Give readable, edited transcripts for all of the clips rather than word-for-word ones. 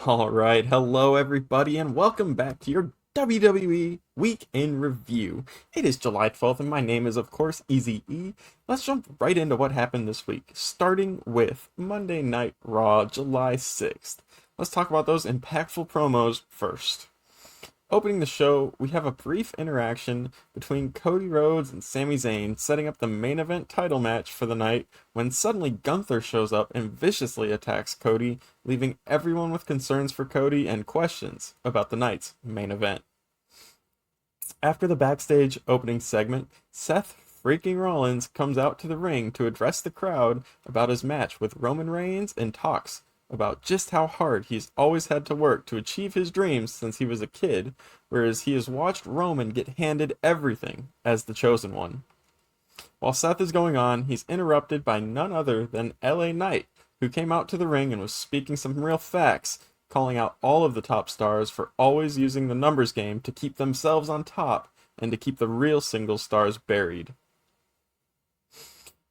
Alright, hello everybody, and welcome back to your WWE Week in Review. It is July 12th, and my name is, of course, Easy E. Let's jump right into what happened this week, starting with Monday Night Raw, July 6th. Let's talk about those impactful promos first. Opening the show, we have a brief interaction between Cody Rhodes and Sami Zayn setting up the main event title match for the night when suddenly Gunther shows up and viciously attacks Cody, leaving everyone with concerns for Cody and questions about the night's main event. After the backstage opening segment, Seth freaking Rollins comes out to the ring to address the crowd about his match with Roman Reigns and talks about just how hard he's always had to work to achieve his dreams since he was a kid, whereas he has watched Roman get handed everything as the chosen one. While Seth is going on, he's interrupted by none other than LA Knight, who came out to the ring and was speaking some real facts, calling out all of the top stars for always using the numbers game to keep themselves on top and to keep the real single stars buried.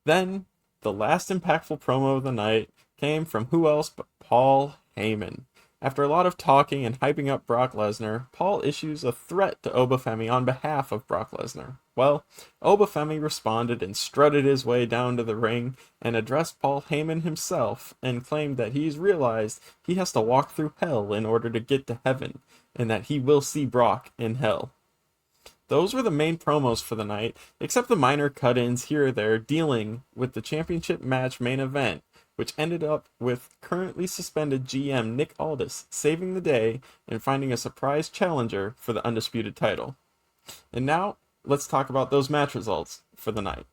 Then, the last impactful promo of the night came from who else but Paul Heyman. After a lot of talking and hyping up Brock Lesnar, Paul issues a threat to Obafemi on behalf of Brock Lesnar. Well, Obafemi responded and strutted his way down to the ring and addressed Paul Heyman himself and claimed that he's realized he has to walk through hell in order to get to heaven, and that he will see Brock in hell. Those were the main promos for the night, except the minor cut-ins here or there dealing with the championship match main event, which ended up with currently suspended GM Nick Aldis saving the day and finding a surprise challenger for the undisputed title. And now, let's talk about those match results for the night.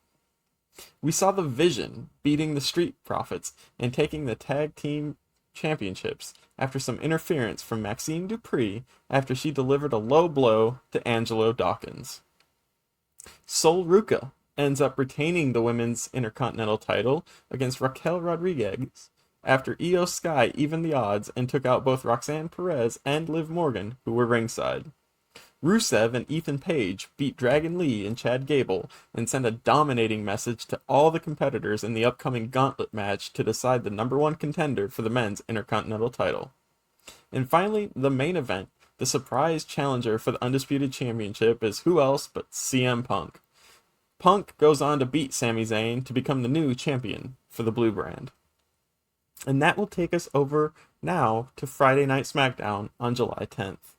We saw the Vision beating the Street Profits and taking the tag team championships after some interference from Maxine Dupree after she delivered a low blow to Angelo Dawkins. Sol Ruca ends up retaining the women's Intercontinental title against Raquel Rodriguez after Io Sky evened the odds and took out both Roxanne Perez and Liv Morgan, who were ringside. Rusev and Ethan Page beat Dragon Lee and Chad Gable and sent a dominating message to all the competitors in the upcoming gauntlet match to decide the number one contender for the men's Intercontinental title. And finally, the main event, the surprise challenger for the Undisputed Championship is who else but CM Punk. Punk goes on to beat Sami Zayn to become the new champion for the Blue Brand. And that will take us over now to Friday Night SmackDown on July 10th.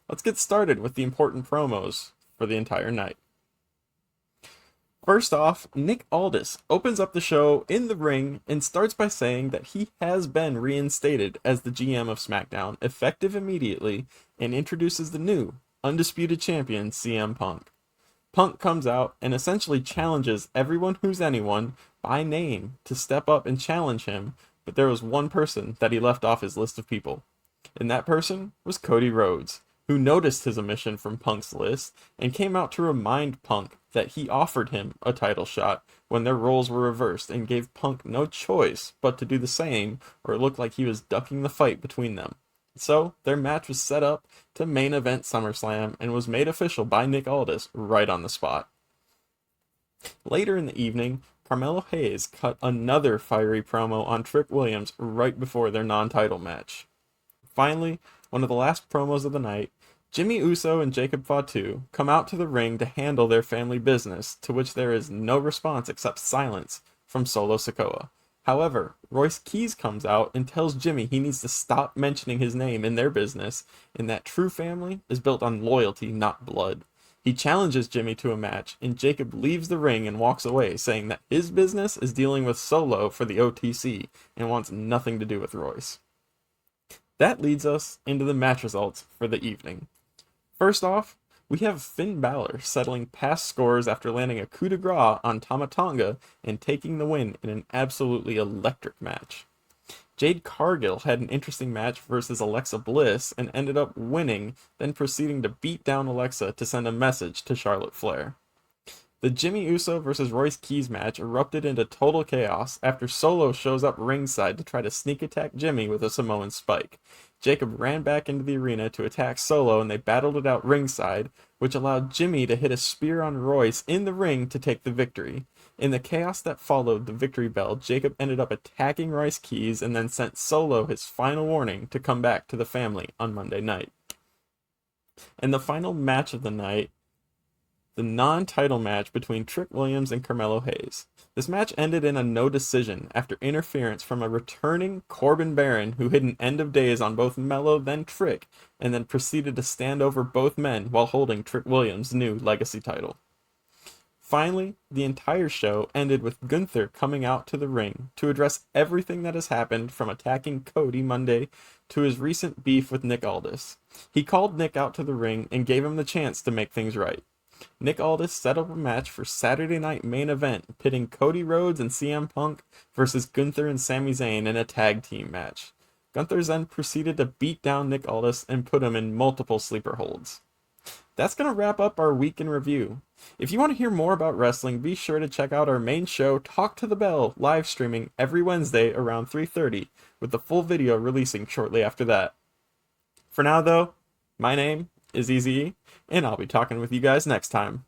Let's get started with the important promos for the entire night. First off, Nick Aldis opens up the show in the ring and starts by saying that he has been reinstated as the GM of SmackDown, effective immediately, and introduces the new, undisputed champion, CM Punk. Punk comes out and essentially challenges everyone who's anyone by name to step up and challenge him, but there was one person that he left off his list of people. And that person was Cody Rhodes, who noticed his omission from Punk's list and came out to remind Punk that he offered him a title shot when their roles were reversed and gave Punk no choice but to do the same or it looked like he was ducking the fight between them. So, their match was set up to main event SummerSlam and was made official by Nick Aldis right on the spot. Later in the evening, Carmelo Hayes cut another fiery promo on Trick Williams right before their non-title match. Finally, one of the last promos of the night, Jimmy Uso and Jacob Fatu come out to the ring to handle their family business, to which there is no response except silence from Solo Sikoa. However, Royce Keys comes out and tells Jimmy he needs to stop mentioning his name in their business, and that true family is built on loyalty, not blood. He challenges Jimmy to a match, and Jacob leaves the ring and walks away, saying that his business is dealing with Solo for the OTC and wants nothing to do with Royce. That leads us into the match results for the evening. First off, we have Finn Balor settling past scores after landing a coup de grace on Tama Tonga and taking the win in an absolutely electric match. Jade Cargill had an interesting match versus Alexa Bliss and ended up winning, then proceeding to beat down Alexa to send a message to Charlotte Flair. The Jimmy Uso versus Royce Keys match erupted into total chaos after Solo shows up ringside to try to sneak attack Jimmy with a Samoan spike. Jacob ran back into the arena to attack Solo and they battled it out ringside, which allowed Jimmy to hit a spear on Royce in the ring to take the victory. In the chaos that followed the victory bell, Jacob ended up attacking Royce Keys and then sent Solo his final warning to come back to the family on Monday night. And the final match of the night, the non-title match between Trick Williams and Carmelo Hayes. This match ended in a no decision after interference from a returning Corbin Baron who hit an end of days on both Melo then Trick, and then proceeded to stand over both men while holding Trick Williams' new legacy title. Finally, the entire show ended with Gunther coming out to the ring to address everything that has happened from attacking Cody Monday to his recent beef with Nick Aldis. He called Nick out to the ring and gave him the chance to make things right. Nick Aldis set up a match for Saturday Night Main Event, pitting Cody Rhodes and CM Punk versus Gunther and Sami Zayn in a tag team match. Gunther then proceeded to beat down Nick Aldis and put him in multiple sleeper holds. That's going to wrap up our week in review. If you want to hear more about wrestling, be sure to check out our main show, Talk to the Bell, live streaming every Wednesday around 3:30, with the full video releasing shortly after that. For now, though, my name is Easy, and I'll be talking with you guys next time.